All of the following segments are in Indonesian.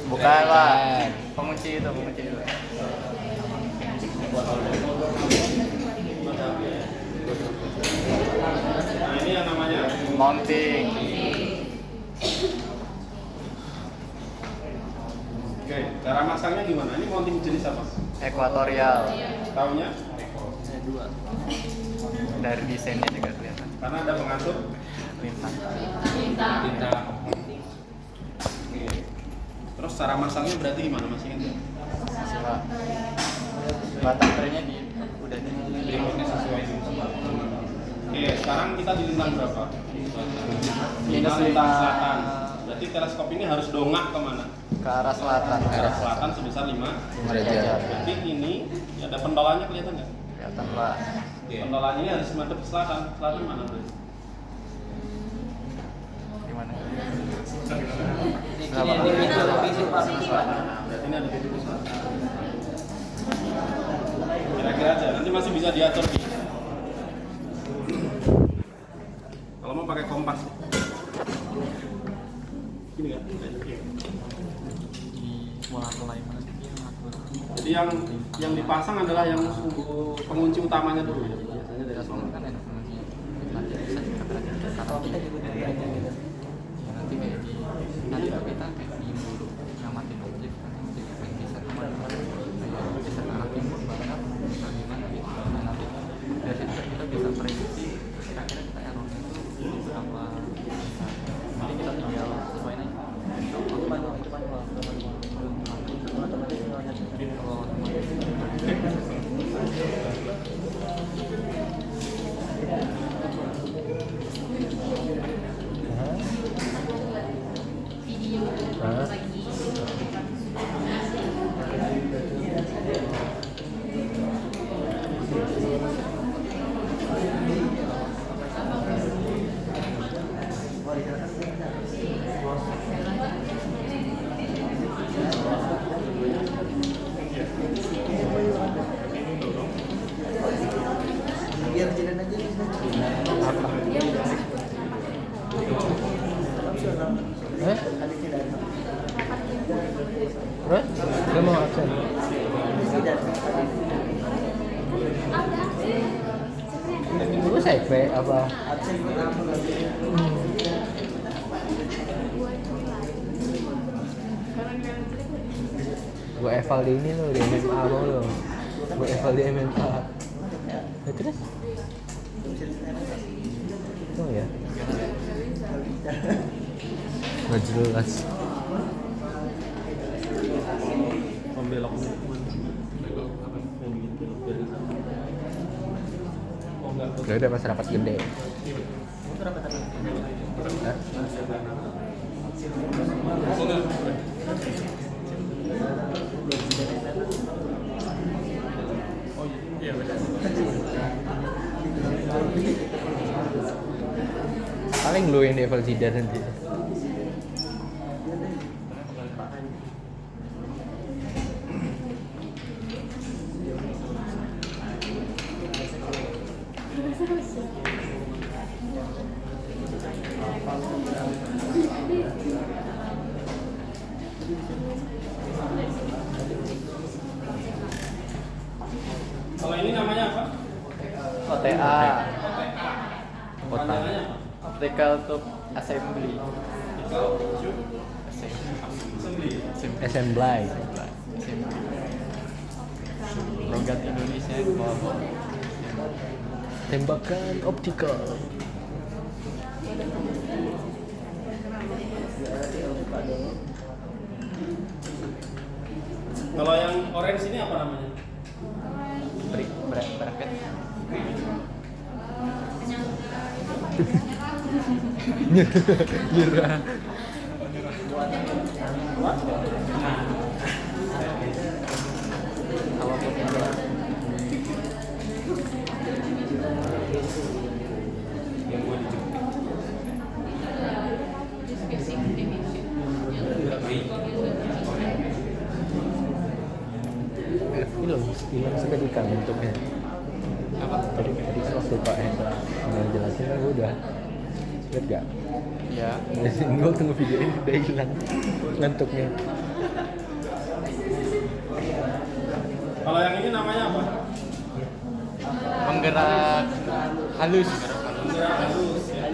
Bukan Pak. Pengunci itu. Nah ini yang namanya Mounting. Oke, cara masangnya gimana? Ini mounting jenis apa? Ekuatorial. Tahunya? Dari desainnya juga kelihatan. Karena ada pengatur Lintang. Oke. Terus cara masangnya berarti gimana Mas ingat nggak? Coba. Batang trennya udah di Sesuai tempat. Oke, sekarang kita di lintang berapa? Minus Lintang 5. selatan. Berarti teleskop ini harus dongak kemana? Ke arah selatan. Ke arah selatan sebesar 5 derajat. Berarti ini ada pentolannya kelihatan nggak? Kelihatan Pak. Pentolannya ini harus madep ke selatan. Selatan mana berarti? Gimana? Berarti ini ada titik ke selatan. Kira-kira aja, nanti masih bisa diatur di. Kalau mau pakai kompas. Gini kan? Jadi yang dipasang adalah yang pengunci utamanya dulu ya. Biasanya dari sini. Atau kita juga nanti kayak di nanti kita kayak di dulu ngamatin objek kan bisa kemana bisa ke arah timur barat gimana gitu nanti dari situ kita bisa prediksi kira-kira kita errornya itu berapa nanti kita tinggal sesuaiin aja itu manual kalau terus? Dia mau absen? Dulu CP apa? Gue eval di ini loh, di MMA lo. Gue eval di MMA. Ya, terus? Oh ya? Nggak jelas. Pembelok. Udah pas rapat gede. Hah? Paling lu yang level Zidar nanti. Kalau ini namanya apa? OTA. Panjangannya apa? Optical Tube Assembly. Assembly. Logat Indonesia di bawah. Tembakan optikal. Kalau yang orange ini apa namanya? Bracket. Nyerah. Apapun itu. Ini loh, hilang seketika bentuknya. Apa? Tadi waktu Pak Hendra ngejelasin kan gue udah lihat gak? Ya. Gue tunggu video ini udah hilang bentuknya. Kalau yang ini namanya apa? Penggerak halus. Penggerak halus ya.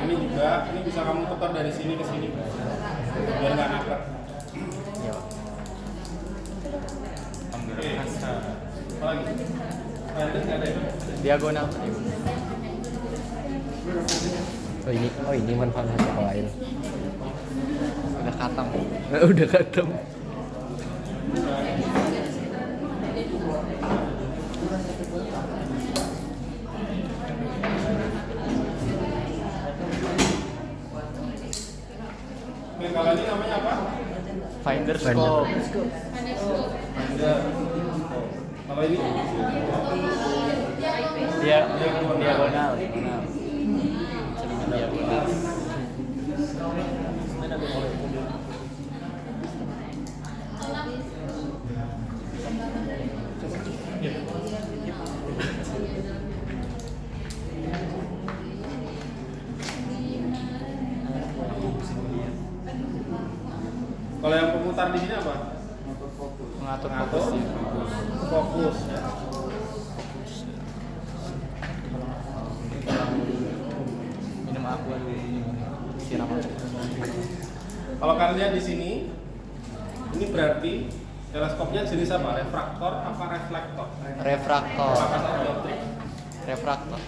Ini juga, ini bisa kamu putar dari sini ke sini biar nggak nabrak. Iya. Oke, apa lagi? Finder nggak ada ya? Diagonal. Oh ini manfaat yang lain. Udah katam. Udah katem. Oke, kalau ini namanya apa? Finder Finder. scope. Finder. Kalau ini? Dia diagonal. Diagonal. Kalau yang pemutar di sini apa? Mengatur Ngatur fokusnya. fokus ya. Minum aqua dulu. Siram aja. Kalau kalian lihat di sini, ini berarti teleskopnya jenis apa? Refraktor apa reflektor? Refraktor. Apa kata dioptrik? Refraktor.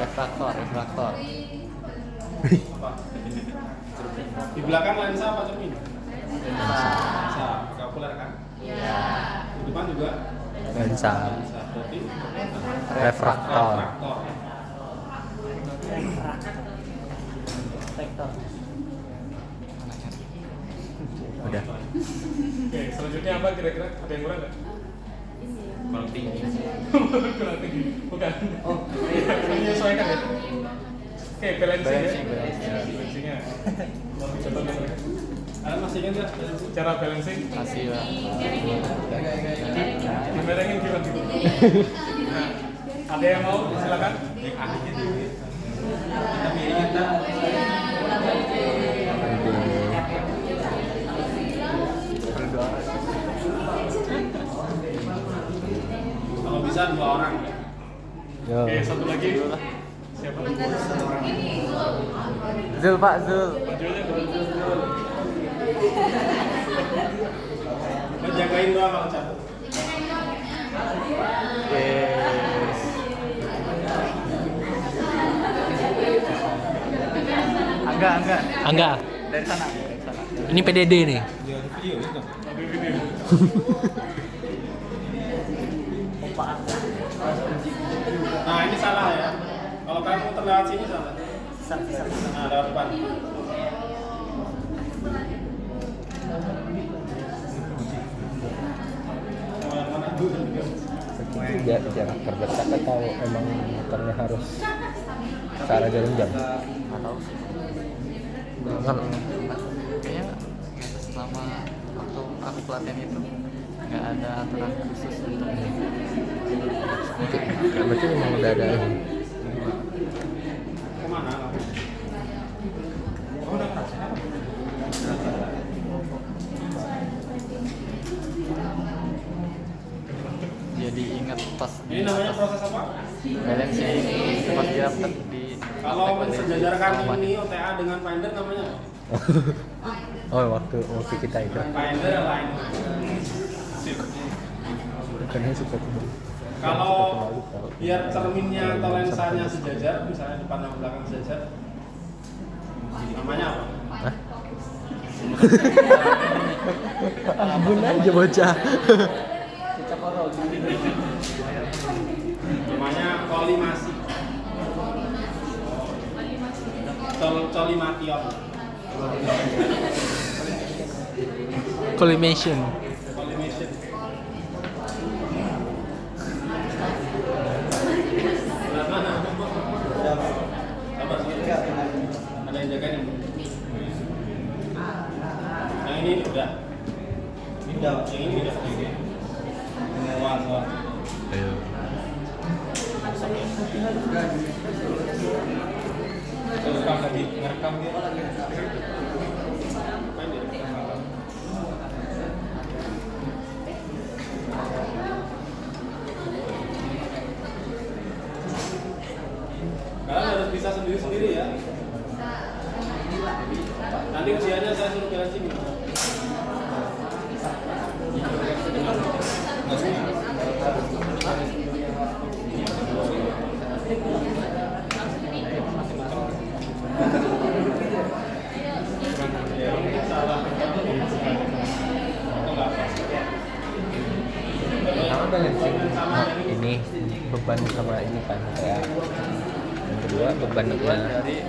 Refraktor. Refraktor. Apa? Di belakang lensa apa cermin? Lensa. Populer kan? Ya. Di depan juga Lensa. lensa. Berarti Refraktor. refraktor. Udah. Oke, selanjutnya apa kira-kira? Ada yang kurang nggak? Kurang tinggi. Kurang tinggi. Bukan. Oh, menyesuaikan ya? Oke, balancing ya. Balancingnya. Mau dicoba nggak mereka? Kalian masih ingat nggak cara balancing? Masih lah. Dimerengin gimana? Nah, ada yang mau? Silakan. Kalau bisa 2 orang. Yo. Oke, satu lagi. Siapa? Zul Pak Zul. Majunya Zul. Lo jagain doang kalau capek. Yes. Angga. Angga. Dari sana. Dari sana. Ini PDD nih. Tapi video. Nah, ini salah ya. Kalau kamu terlewat sini salah. Nah, lewat depan. Mau yang mana? Jarak terdekat atau emang motornya harus searah jarum jam? Nggak tahu sih. Kan Kayaknya selama waktu aku pelatihan itu nggak ada aturan khusus untuk berarti memang udah ada ini. Kemana? Oh, udah praktek apa? jadi ingat pas Ini namanya proses apa? balancing pas di daftar di Kalau mensejajarkan ini OTA dengan Finder namanya apa? Oh waktu kita itu. Finder lain. Sip. Karena suka tuh. Kalau biar cerminnya atau lensanya sejajar, misalnya depan dan belakang sejajar, namanya apa? Hah? Ampun aja bocah. Namanya kolimasi. Colimation. Collimation. Colimation. Mana? Sabar, ada yang jagain ini. Yang ini udah. Yang ini udah. Wah. Ayo. Ngerekam lagi, ngerekam dia. Kalian harus bisa sendiri-sendiri ya. Nanti usianya saya suruh jalan sini. Sama balancing ini beban sama ini kan kayak yang kedua beban dengan dari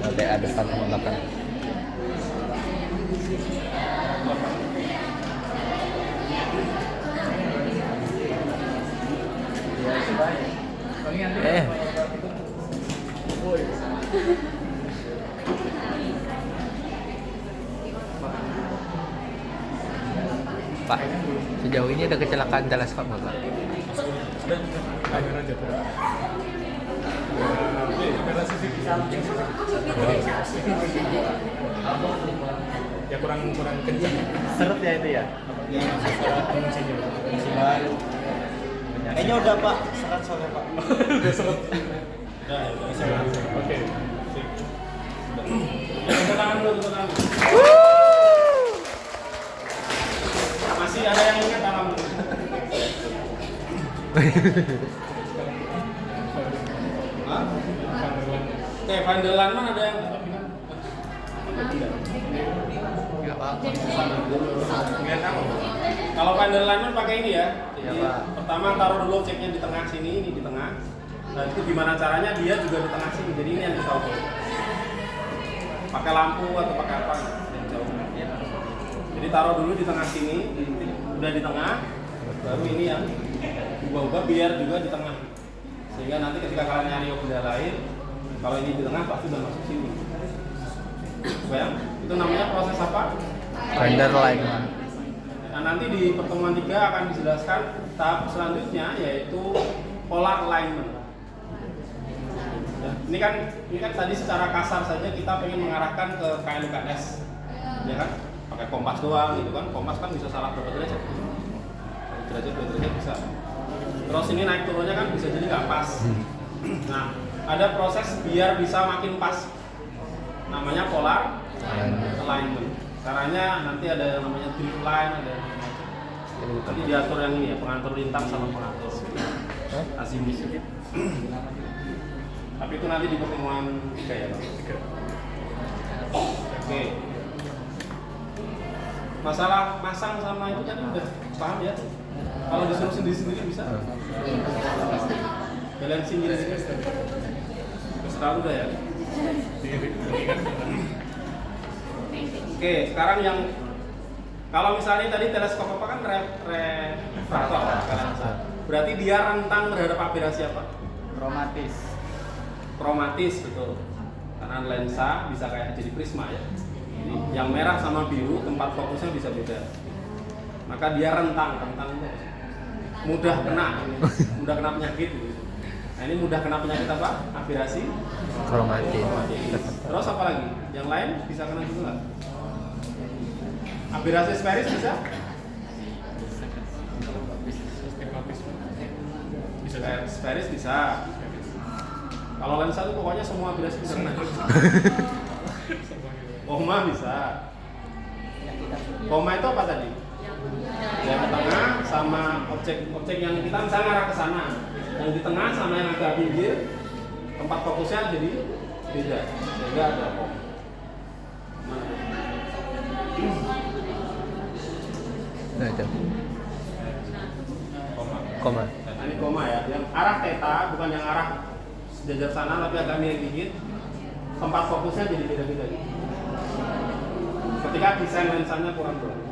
OTA depan sama belakang. Pak, sejauh ini ada kecelakaan teleskop nggak, Pak? Sudah, kamera aja tuh. Kamera CCTV. Ya kurang kencang. Seret ya itu ya? Kayaknya udah Pak, seret soalnya Pak. Udah seret. Udah, bisa. Oke. Sip. Tepuk tangan dulu, tepuk tangan. Masih ada yang ingat tangan dulu. Hah? Oke, Van der Landman ada yang nggak apa-apa. Nggak tahu. Kalau Van der Landman pakai ini ya. Iya, Jadi, Pak. pertama taruh dulu ceknya di tengah sini, ini di tengah. Nah itu gimana caranya dia juga di tengah sini. Jadi ini yang kita ukur. Pakai lampu atau pakai apa? Yang jauh. Jadi taruh dulu di tengah sini, udah di tengah. Baru ini yang ubah-ubah biar juga di tengah. Sehingga nanti ketika kalian nyari benda lain, kalau ini di tengah pasti udah masuk sini. Bayang? Itu namanya proses apa? Van der Landman. Nah, nanti di pertemuan 3 akan dijelaskan tahap selanjutnya yaitu polar alignment. Nah, ini kan tadi secara kasar saja kita pengen mengarahkan ke KLUKS, ya kan? Pakai kompas doang gitu kan? Kompas kan bisa salah berapa derajat? Derajat 2 derajat bisa. Terus ini naik turunnya kan bisa jadi nggak pas. Nah, ada proses biar bisa makin pas. Namanya polar alignment. Caranya nanti ada yang namanya drift line, ada yang macam. Nanti diatur yang ini ya, pengatur lintang sama pengatur azimut. Tapi itu nanti di pertemuan 3 ya, Pak. Oke. Masalah masang sama itu kan udah paham ya? Kalau disuruh sendiri-sendiri bisa. Balancing gitu. Terserah udah ya. Oke, sekarang yang kalau misalnya tadi teleskop apa kan refraktor kan? Berarti dia rentang terhadap aberasi apa? Kromatis betul. Karena lensa bisa kayak jadi prisma ya. Jadi yang merah sama biru tempat fokusnya bisa beda. Maka dia rentang itu mudah kena penyakit gitu. Nah ini mudah kena penyakit apa? Aberasi Kromatis. Terus apa lagi? Yang lain bisa kena juga nggak? Aberasi sferis bisa? Sferis bisa. Kalau lensa itu pokoknya semua aberasi bisa kena. Koma bisa. Koma itu apa tadi? Yang di tengah sama objek yang kita misalnya arah ke sana. Yang di tengah sama yang agak pinggir tempat fokusnya jadi beda. Sehingga ada koma. Nah itu. Koma. Koma. Nah, ini koma ya. Yang arah theta bukan yang arah sejajar sana tapi agak miring dikit. Tempat fokusnya jadi beda-beda. Ketika desain lensanya kurang bagus.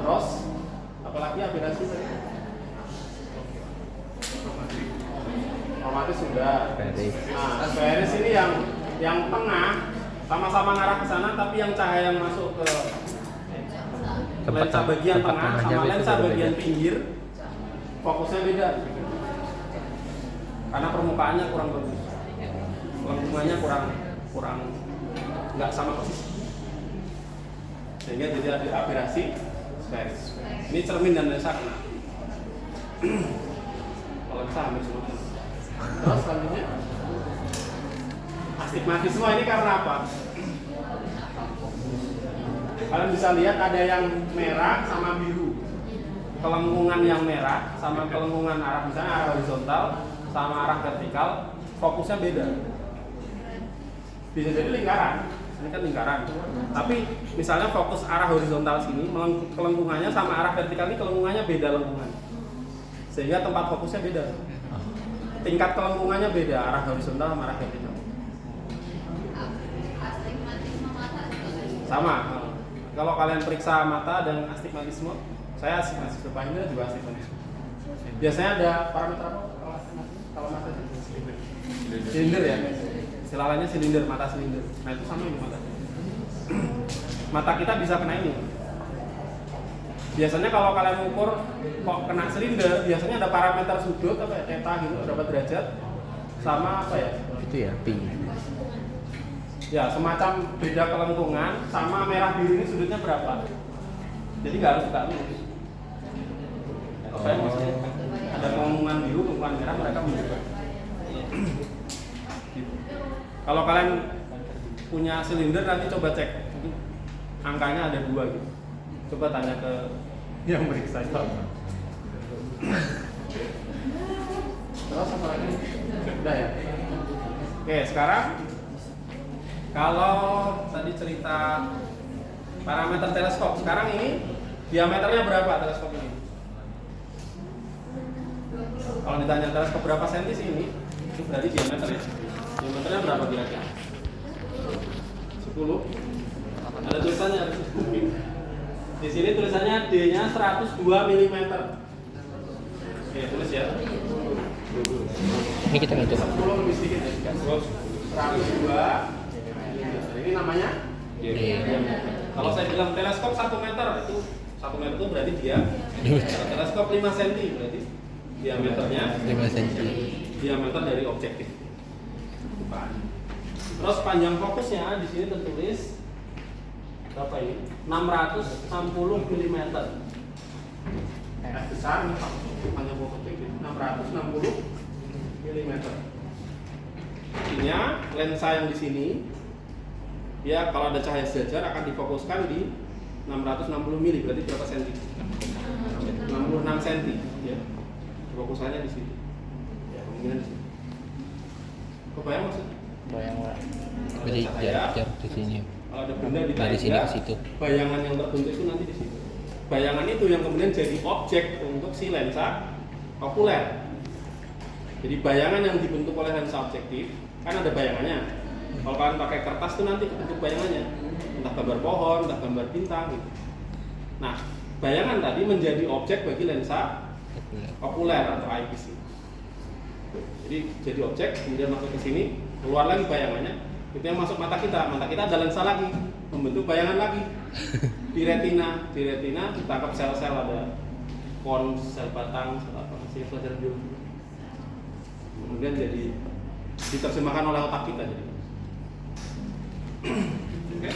Terus apalagi aberasi tadi? Kromatis sudah. Sferis. Nah, sferis ini yang tengah sama-sama ngarah ke sana tapi yang cahaya yang masuk ke lensa bagian tengah sama lensa bagian pinggir fokusnya beda. Karena permukaannya kurang bagus. Lengkungannya kurang nggak sama posisi. Sehingga jadi ada aberasi sferis. Ini cermin dan lensa kena. Kalau lensa hampir semua. Terus selanjutnya astigmatisme ini karena apa? Kalian bisa lihat ada yang merah sama biru. Kelengkungan yang merah sama kelengkungan arah misalnya arah horizontal sama arah vertikal fokusnya beda. Bisa jadi lingkaran, ini kan lingkaran. Tapi misalnya fokus arah horizontal sini, kelengkungannya sama arah vertikal ini kelengkungannya beda lengkungan. Sehingga tempat fokusnya beda. Tingkat kelengkungannya beda arah horizontal sama arah vertikal. Sama. Kalau kalian periksa mata dan astigmatisme, saya astigmatisme Pak juga astigmatisme. Biasanya ada parameter apa kalau mata silinder ya. Istilahnya silinder, mata silinder. Nah itu sama ini mata. Mata kita bisa kena ini. Biasanya kalau kalian ukur kok kena silinder, biasanya ada parameter sudut apa ya, theta gitu, berapa derajat, sama apa ya? Itu ya, pi. Ya semacam beda kelengkungan sama merah biru ini sudutnya berapa. Jadi nggak harus suka lurus. Apa yang maksudnya? Ada kelengkungan biru, kelengkungan merah mereka menunjukkan. Kalau kalian punya silinder nanti coba cek angkanya ada 2 gitu. Coba tanya ke yang meriksa itu. Terus apa lagi? Udah ya. Oke sekarang kalau tadi cerita parameter teleskop, sekarang ini diameternya berapa teleskop ini? Kalau ditanya teleskop berapa senti sih ini? Itu berarti diameter ya. Diameternya berapa kira-kira? 10. Ada tulisannya. Di sini tulisannya D-nya 102 mm. Oke, tulis ya. Ini kita ngitung. 10 lebih sedikit ya. 102. Ini namanya Kalau saya bilang teleskop 1 meter itu 1 meter itu berarti dia. Teleskop 5 cm berarti diameternya 5 cm. Diameter dari objektif. Terus panjang fokusnya di sini tertulis berapa ini? 660 mm. Besar nih Pak. Panjang fokusnya 660 mm. Artinya lensa yang di sini ya kalau ada cahaya sejajar akan difokuskan di 660 mm, berarti berapa senti? 66 cm ya. Fokusannya di sini. Ya, kemungkinan di sini. Kebayang maksudnya? Bayang lah. Berarti jarak di sini. Kalau ada benda di Dari sini ke situ. bayangan yang terbentuk itu nanti di situ. Bayangan itu yang kemudian jadi objek untuk si lensa okuler. Jadi bayangan yang dibentuk oleh lensa objektif kan ada bayangannya. Kalau kalian pakai kertas itu nanti bentuk bayangannya, entah gambar pohon, entah gambar bintang gitu. Nah, bayangan tadi menjadi objek bagi lensa okuler atau eyepiece. Jadi jadi objek, kemudian masuk ke sini, keluar lagi bayangannya, itu yang masuk mata kita. Mata kita ada lensa lagi, membentuk bayangan lagi di retina. Di retina ditangkap sel-sel, ada kon, sel batang, sel apa, sel biologi. Kemudian jadi diterjemahkan oleh otak kita jadi. Oke.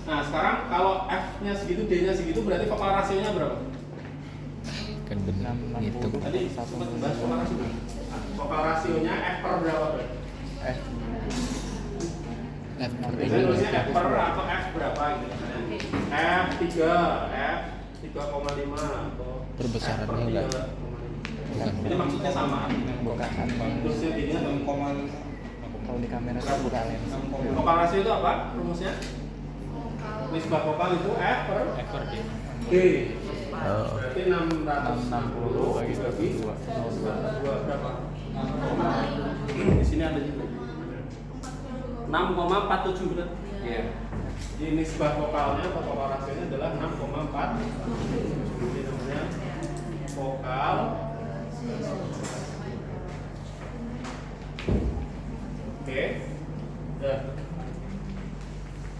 Nah sekarang kalau F-nya segitu, D-nya segitu, berarti focal rasionya berapa? Kan benar gitu. Tadi sempat bahas focal rasio. Nah, focal rasionya F per berapa berarti? F per Biasanya nulisnya F per atau F berapa gitu. F 3, F 3,5 atau Perbesarannya F per enggak? 3,5. Ini maksudnya sama. Bukan. Terusnya D-nya 6,5. Kalau di kamera saya buka lens. Focal rasio itu apa rumusnya? Nisbah vokal itu F per D. D. Oh. Berarti 660 bagi 2 berapa? Di sini ada juga 6,47 benar? Iya. Di nisbah vokalnya atau vokal rasionya adalah 6,4. Jadi namanya vokal. Oke. Ya.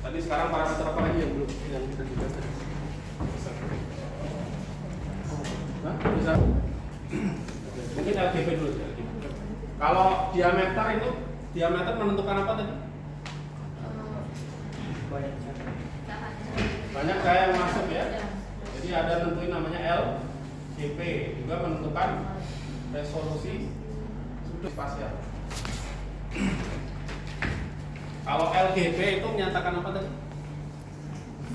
Tadi sekarang parameter apa lagi yang belum yang kita dibahas tadi? Hah? Bisa. Mungkin LGP dulu. Kalau diameter itu diameter menentukan apa tadi? Banyak cahaya yang masuk ya. Jadi ada tentuin namanya LGP juga menentukan resolusi spasial. Kalau LGP itu menyatakan apa tadi?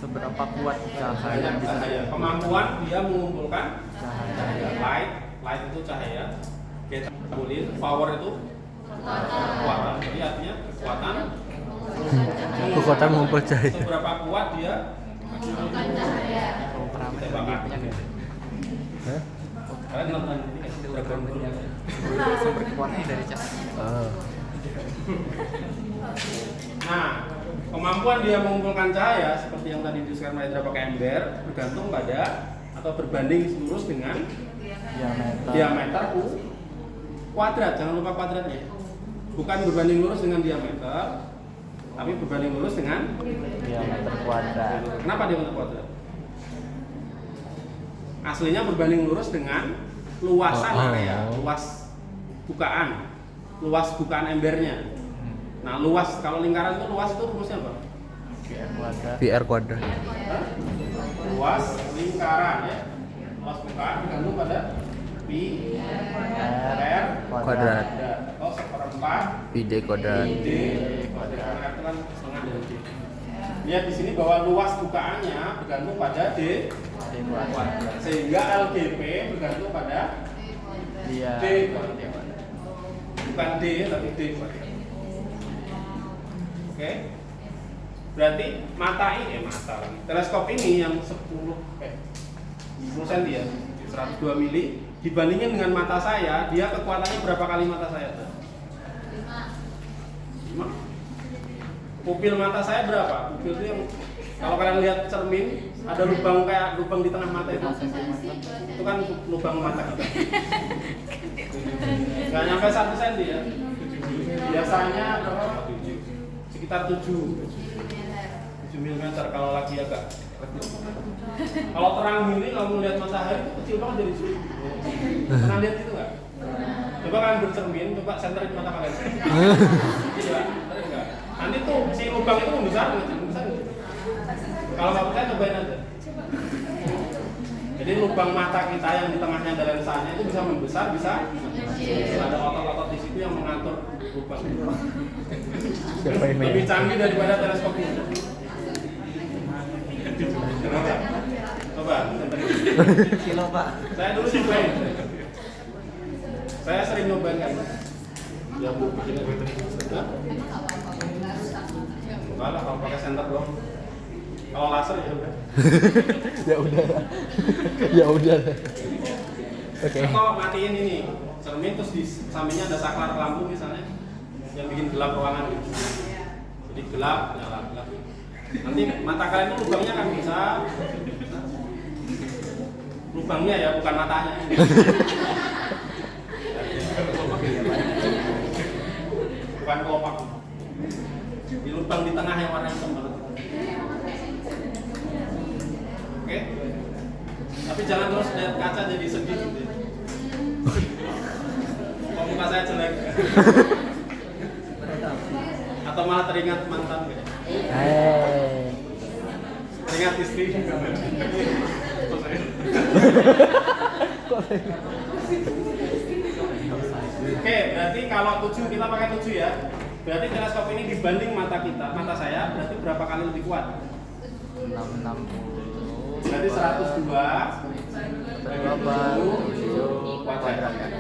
Seberapa kuat cahaya yang bisa Cahaya. Kemampuan dia mengumpulkan cahaya. Light itu cahaya. Kita boleh power itu kekuatan. Jadi artinya kekuatan. Kekuatan mengumpul cahaya. Seberapa kuat dia Oh, parameter gamenya gitu. Hah? kalian nonton ini kan Dragon Ball. Sumber kekuatannya dari cahaya. Oh. Nah, kemampuan dia mengumpulkan cahaya seperti yang tadi disebutkan Mahendra pakai ember bergantung pada atau berbanding lurus dengan diameter U kuadrat. Jangan lupa kuadratnya. Bukan berbanding lurus dengan diameter, tapi berbanding lurus dengan Diameter kuadrat. Kenapa diameter kuadrat? Aslinya berbanding lurus dengan luasan area, luas bukaan embernya. Nah, luas kalau lingkaran itu luas itu rumusnya apa? VR kuadrat. Hah? Luas lingkaran ya. Luas bukaan bergantung pada pi r Kuadrat. atau 1/4 PD kuadrat. d kuadrat. Karena itu kan setengah dari d. Lihat di sini bahwa luas bukaannya bergantung pada d kuadrat. Sehingga LGP bergantung pada Dia d kuadrat. Bukan d tapi d kuadrat. Oke. Berarti teleskop ini yang 10 cm ya, 102 mili dibandingin dengan mata saya, dia kekuatannya berapa kali mata saya? 5. Pupil mata saya berapa? Pupil itu yang kalau kalian lihat cermin ada lubang kayak lubang di tengah mata itu kan lubang mata kita. Nggak nyampe 1 cm ya. Biasanya berapa? Sekitar 7 mm kalau lagi agak redup. Kalau terang gini kamu lihat matahari itu kecil banget dari sini. Pernah lihat itu nggak? Coba kalian bercermin, coba senterin mata kalian. Coba, enggak. Nanti tuh si lubang itu membesar. Kalau nggak percaya cobain aja. Jadi lubang mata kita yang di tengahnya ada lensanya itu bisa membesar, bisa ada otot-otot di situ yang mengatur lubang. Lebih canggih daripada teleskop ini. Kenapa? Coba, Kilo Pak. saya dulu nyobain. Saya sering nyobain kan. Ya bu, bikin apa? Enggak lah, kalau pakai senter dong. Kalau laser ya udah. Ya udah. Ya udah. Oke. Kalau matiin ini cermin terus di sampingnya ada saklar lampu misalnya yang bikin gelap ruangan gitu. Jadi gelap, nyala gelap. Nanti mata kalian itu lubangnya kan bisa lubangnya ya bukan matanya. Bukan kelopak. Di lubang di tengah yang warna hitam banget. Oke. Tapi jangan terus lihat kaca jadi sedih gitu. Kok muka saya jelek? Atau malah teringat mantan gitu. Teringat istri. Oke, berarti kalau 7 kita pakai 7 ya. Berarti teleskop ini dibanding mata saya berarti berapa kali lebih kuat? 660. Berarti 102 kuadrat kan.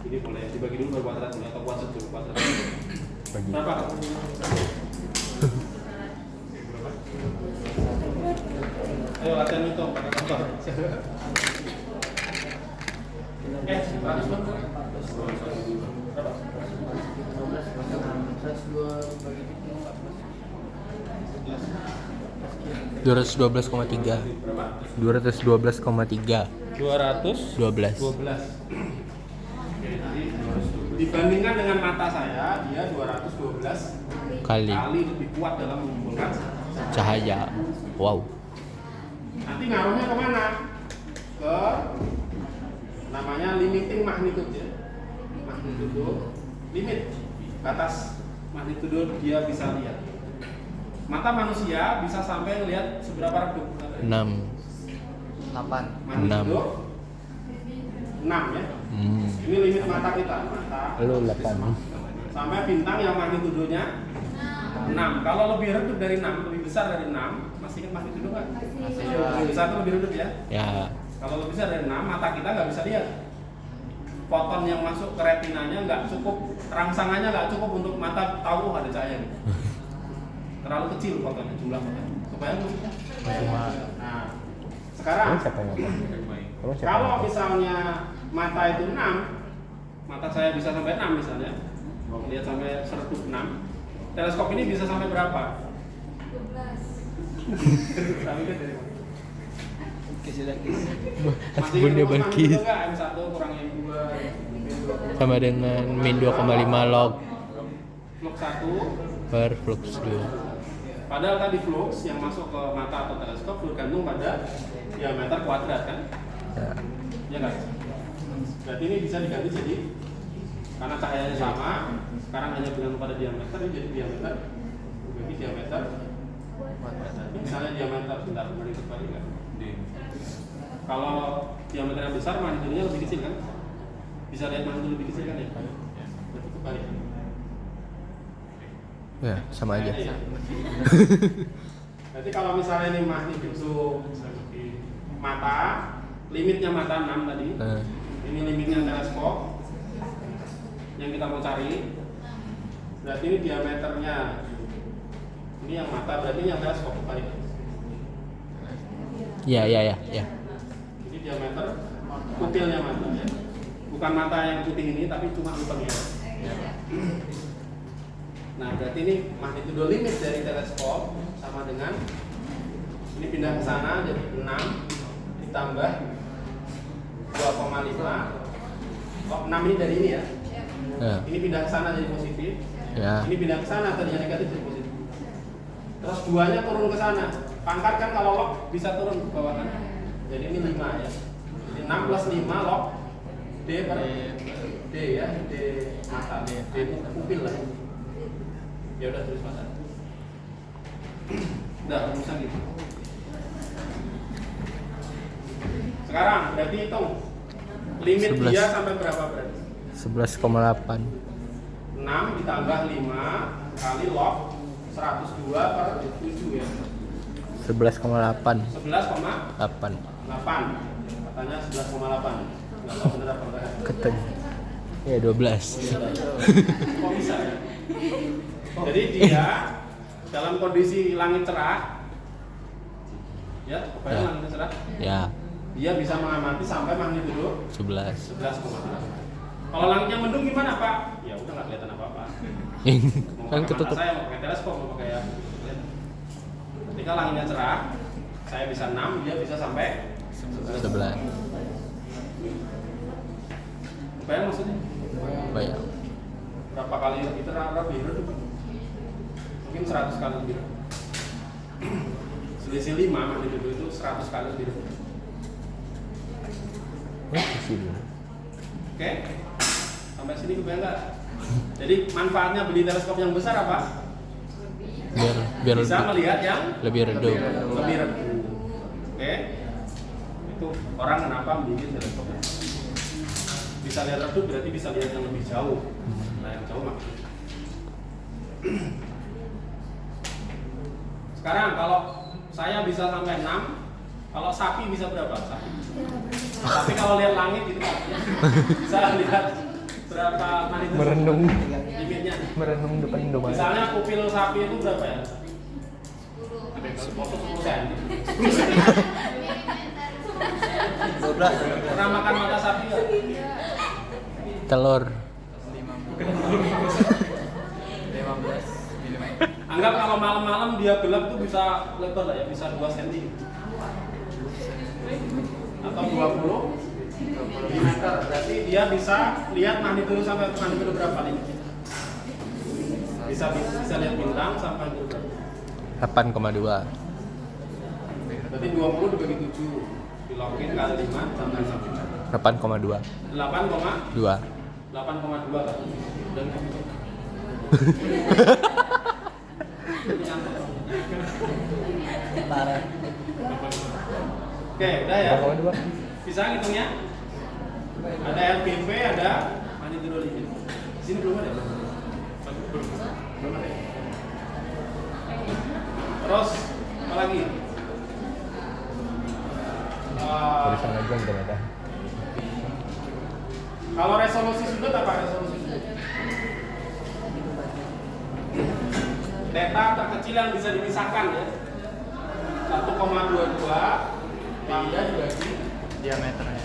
Ini boleh dibagi dulu per kuadrat atau kuadrat dulu kuadrat. Berapa? Berapa? Ayo latihan itu pakai contoh. 100 berapa? 212,3. 212,3. 212 dibandingkan dengan mata saya, dia 212 Kali lebih kuat dalam mengumpulkan cahaya. Wow. Nanti ngaruhnya kemana? Ke namanya limiting magnitude ya. Magnitudo limit batas magnitudo dia bisa lihat. Mata manusia bisa sampai lihat seberapa redup? 6. 8. Magnitudo 6 ya. Ini limit mata kita, mata Lu 8. sampai bintang yang magnitudonya 6. Kalau lebih redup dari 6, lebih besar dari 6, masih ingat magnitudo nggak? Masih. Lebih besar itu lebih redup ya. Ya. Kalau lebih besar dari 6, mata kita nggak bisa lihat. Foton yang masuk ke retinanya nggak cukup, rangsangannya nggak cukup untuk mata tahu ada cahaya. Terlalu kecil fotonnya, jumlah fotonnya. Kebayang nggak? Nah, sekarang Kamu siapa yang ngomong? Kamu siapa yang kalau ngomong? misalnya mata itu 6, mata saya bisa sampai 6 misalnya, lihat sampai seredup 6, teleskop ini bisa sampai berapa? 12. Tapi kan dari mana? Masih Bunda rumus Balkis. magnitudo nggak? M1 kurang M2 Sama dengan min 2,5 log flux 1. per flux 2. Padahal tadi flux yang masuk ke mata atau teleskop bergantung pada diameter kuadrat kan? Ya. Ya nggak? Berarti ini bisa diganti jadi, karena cahayanya sama, sekarang hanya bergantung pada diameter, ini jadi diameter bagi diameter. Misalnya diameter, bentar, mari kembali kan? Kalau diameternya besar, magnitudonya lebih kecil kan? Bisa lihat magnitudo lebih kecil kan ya? Berarti kebalik. Ya, sama aja. Iya. Berarti kalau misalnya ini magnitudo mata, limitnya mata 6 tadi, ini limitnya teleskop yang kita mau cari. Berarti ini diameternya, ini yang mata, berarti ini yang teleskop balik. Ya. Ini diameter pupilnya mata ya. Bukan mata yang putih ini, tapi cuma lubangnya. Nah, berarti ini magnitudo limit dari teleskop sama dengan ini pindah ke sana jadi 6 ditambah 2,5. Oh, 6 ini dari ini ya. Ini pindah ke sana jadi positif. Ya. Ini pindah ke sana tadinya negatif jadi positif. Terus 2-nya turun ke sana. Pangkat kan kalau log bisa turun ke bawah kan. Jadi ini 5 ya. Jadi 6 plus 5 log D per D ya, D mata, D pupil lah. Ya udah tulis mata. Udah rumusnya gitu. Sekarang berarti hitung limit 11. dia sampai berapa berarti? 11,8. 6 ditambah 5 kali log 102 per 7 ya. 11,8. 11,8. 8. Katanya 11,8. Enggak tahu benar apa enggak. Ketemu. Ya 12. Kok bisa ya? Jadi dia dalam kondisi langit cerah, ya, pokoknya Ya. langit cerah, Ya, dia bisa mengamati sampai magnitudo 11. 11,8. Kalau langitnya mendung gimana Pak? Ya udah nggak kelihatan apa-apa. Mau Kan pakai mata ketutup. saya, mau pakai teleskop, mau pakai apa? Ketika langitnya cerah, saya bisa 6, dia bisa sampai 11. Bayang maksudnya? Bayang. Berapa kali lebih terang, lebih redup? Mungkin 100 kali lebih redup. Selisih 5 magnitudo itu 100 kali lebih redup. Di sini. Oke? Sampai sini kebayang nggak? Jadi manfaatnya beli teleskop yang besar apa? Biar Bisa melihat yang lebih redup. Lebih redup. Oke? Itu orang kenapa beli teleskop yang besar? Bisa lihat redup berarti bisa lihat yang lebih jauh. Nah yang jauh maksudnya. Sekarang kalau saya bisa sampai 6, kalau sapi bisa berapa? Sapi. Tapi kalau lihat langit itu kan bisa lihat berapa magnitudo Merenung. limitnya. Merenung depan Indomaret. Misalnya pupil sapi itu berapa ya? 10 cm. 12. Pernah makan mata sapi nggak? Telur. 15 mm. Anggap kalau malam-malam dia gelap tuh bisa lebar lah ya, bisa 2 cm atau 20 mm. Berarti dia bisa lihat magnitudo sampai magnitudo berapa nih? Bisa lihat bintang sampai magnitudo berapa? 8,2. Berarti 20 dibagi 7 dilogin kali 5 sampai 8,2. 8,2 2. 8,2 kan? Dan Parah. oke, udah ya? 8,2. Bisa ngitungnya? Ada LPP, ada manidrolipin. Di sini belum ada. Belum ada. Terus apa lagi? tulisan aja nggak ada. Kalau resolusi sudut apa resolusi sudut? Theta terkecil yang bisa dipisahkan ya. 1,22 lambda dibagi Diameternya.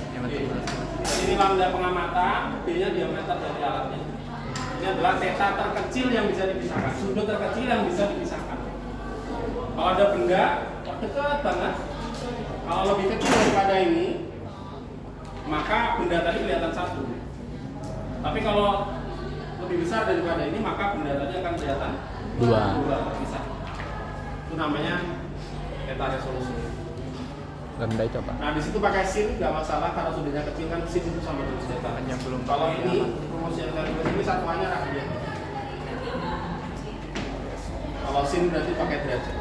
ini lambda pengamatan, B-nya diameter dari alatnya. Ini adalah theta terkecil yang bisa dipisahkan, sudut terkecil yang bisa dipisahkan. Kalau ada benda dekat banget, kalau lebih kecil daripada ini, maka benda tadi kelihatan satu. Tapi kalau lebih besar daripada ini, maka benda tadi akan kelihatan Dua. terpisah. Itu namanya theta resolusi. Lambda itu apa? Nah di situ pakai sin nggak masalah karena sudutnya kecil kan sin itu sama dengan theta. Hanya belum Kalau pakai ini apa. rumus yang dari ini satuannya radian. Kalau sin berarti pakai derajat.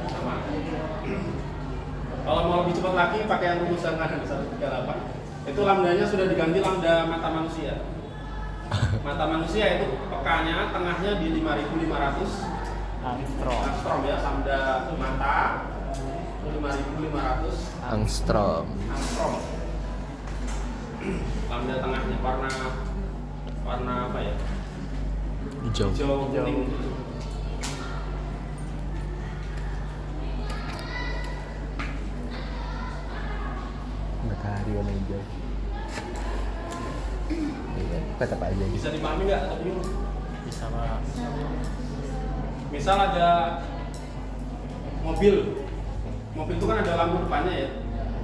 Sama. Kalau mau lebih cepat lagi pakai yang rumus yang ada di 138. Itu lambdanya sudah diganti lambda mata manusia. Mata manusia itu pekanya tengahnya di 5.500 angstrom ya, lambda mata 5.500 Angstrom. angstrom. Lambda tengahnya warna apa ya? Hijau. Hijau kuning. Matahari warna hijau. Kata apa aja? Bisa dipahami nggak atau bingung? Bisa Pak. Misal ada mobil itu kan ada lampu depannya ya.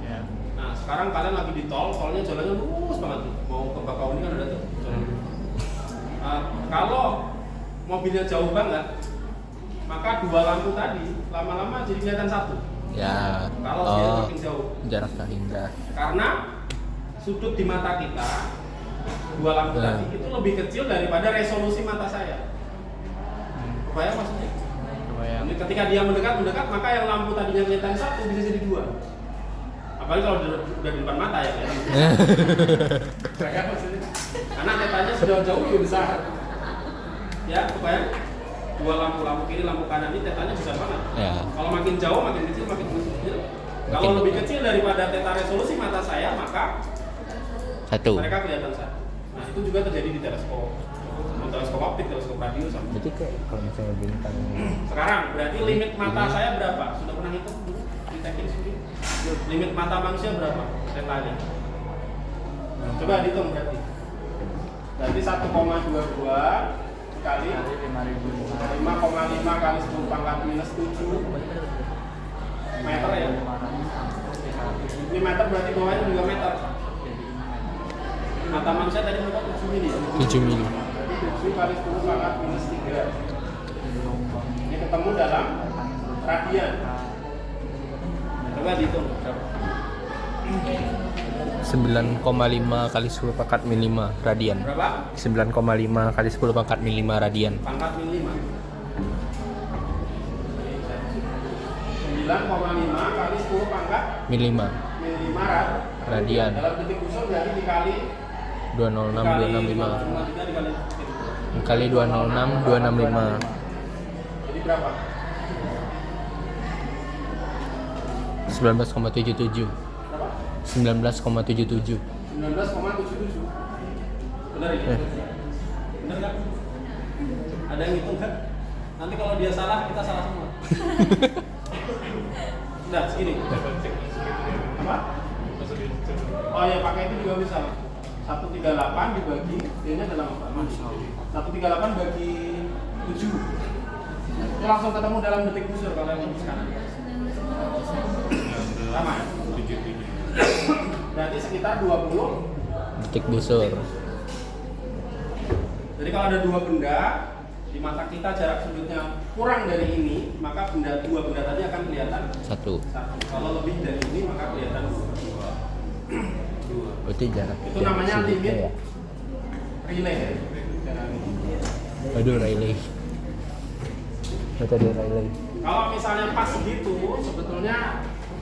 Ya. Nah sekarang kalian lagi di tol, tolnya jalannya lurus banget tuh. Mau ke Bakauheni kan ada tuh jalan. Kalau mobilnya jauh banget, maka dua lampu tadi lama-lama jadi kelihatan satu. Ya. Kalau dia makin jauh, Jarak terhindar. karena sudut di mata kita dua lampu Ya. tadi itu lebih kecil daripada resolusi mata saya. Kebayang maksudnya? Kebayang. Jadi ketika dia mendekat, maka yang lampu tadinya kelihatan satu bisa jadi dua. Apalagi kalau udah di depan mata ya kelihatan. Kebayang maksudnya? Karena tetanya sudah jauh lebih besar. Ya, kebayang? Dua lampu kiri, lampu kanan ini tetanya besar banget. Ya. Kalau makin jauh, makin kecil, makin kecil. Kalau Makin lebih dekat. kecil daripada teta resolusi mata saya, maka Satu. mereka kelihatan satu. Nah, itu juga terjadi di teleskop. Teleskop optik, teleskop radio sama. Berarti kayak kalau misalnya bintang Sekarang berarti limit mata saya berapa? Sudah pernah hitung dulu? Ditekin sendiri. Limit mata manusia berapa? Tetanya. Coba dihitung berarti. Berarti 1,22 kali 5,5 kali 10 pangkat minus 7 meter ya. Ini meter berarti bawahnya juga meter. Mata manusia tadi berapa? 7 mili ya? 7 mili. 7 kali 10 pangkat minus 3. Ini ketemu dalam radian. Coba dihitung. 9,5 kali 10 pangkat mil 5 radian. Berapa? 9,5 kali 10 pangkat mil 5 radian. Pangkat mil 5. 9,5 kali 10 pangkat Mil 5 mil 5 radian. Dalam detik busur berarti dikali 206 265 kali 206 265. Jadi berapa? 19,77. Berapa? 19,77. 19,77. Benar ya? Benar nggak? Ada yang hitung kan? Nanti kalau dia salah, kita salah semua. Udah, segini. Apa? Oh ya, pakai itu juga bisa. 138 dibagi, D-nya dalam apa? 138 bagi 7. Ini langsung ketemu dalam detik busur kalau yang lurus kanan. Sama ya? 77. Berarti sekitar 20. Detik busur. Jadi kalau ada dua benda di mata kita jarak sudutnya kurang dari ini, maka dua benda tadi akan kelihatan Satu. satu. Kalau lebih dari ini maka kelihatan dua. Berarti jarak. Itu namanya sudutnya limit relay. Aduh, relay. Itu dia relay. Kalau misalnya pas gitu, sebetulnya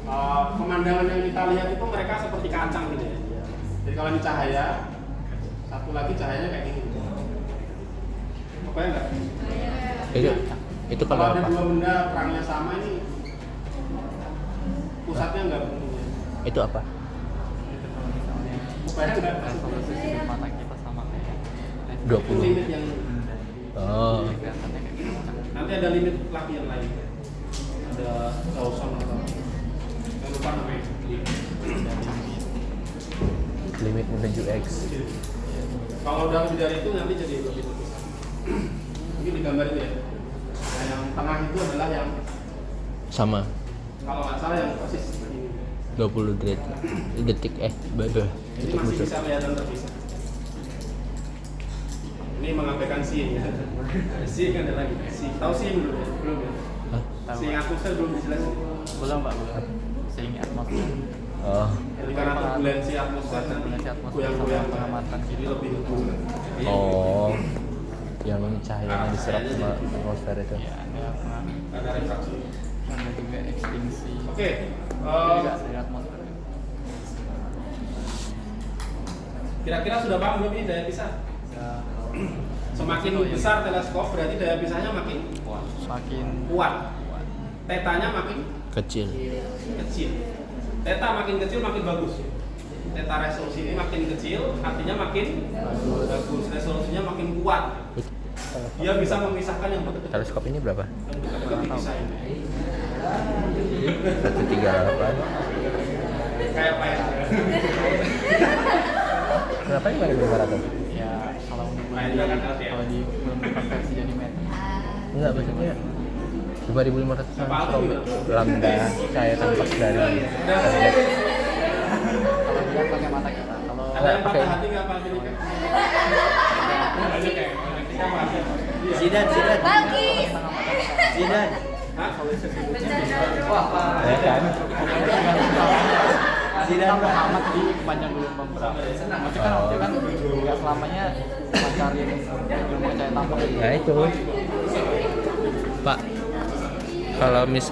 pemandangan yang kita lihat itu mereka seperti kacang gitu ya. Jadi kalau ini cahaya, satu lagi cahayanya kayak gini. Apa ya enggak? Itu Kalau kalau ada apa? dua benda terangnya sama ini pusatnya enggak begini. Itu apa? Apa ya enggak? resolusi sudut mata kita sama kayak 20. Limit yang Oh. kelihatannya kayak gitu. nanti ada limit lagi yang lain. Ada Dawson atau yang lupa namanya. Limit menuju X. Kalau udah lebih dari itu nanti jadi lebih besar. Ini di gambar itu ya. Nah, yang tengah itu adalah yang Sama. kalau nggak salah yang persis begini. 20 detik Ini detik masih musuh. bisa kelihatan terpisah. Ini mengabaikan SIM ya. SIM kan ada lagi. SIM. Tahu SIM belum ya? Belum ya? Hah? SIM atmosfer belum dijelasin. Belum Pak, belum. Sehingga atmosfer. Oh. Jadi karena turbulensi atmosfer nanti Turbulensi atmosfer goyang-goyang sama pengamatan jadi gitu. lebih ngebul. Oh. Yang cahayanya diserap sama atmosfer itu. Ya, ada Ada refraksi. ada juga ekstinsi. Oke. Itu juga dari atmosfer. Kira-kira sudah paham belum ini daya pisah? Ya, Semakin besar teleskop berarti daya pisahnya makin makin kuat. Tetanya makin Kecil. kecil. Teta makin kecil makin bagus. Teta resolusi ini makin kecil, artinya makin bagus. Resolusinya makin kuat. Dia bisa memisahkan yang dekat-dekat. Teleskop ini berapa? Yang dekat-dekat dipisahin. 138. Kayak apa ya? Kenapa ini 500? ya kalau Nah, itu kan LTM. kalau di belum dikonversi jadi meter. Enggak, maksudnya 5.500 teleskop lambda cahaya terlepas dari Kalau dilihat pakai mata kita. Kalau Ada yang Oke. patah hati nggak Pak Andika? Banyak kayak kita masih. Zidan, Zidan. Bagus. Zidan. Hah? ya kan? kita mengamat di panjang gelombang berapa. Maksudnya kan waktu itu kan nggak selamanya pacarin gelombang cahaya tampak. Nah itu. Pak, kalau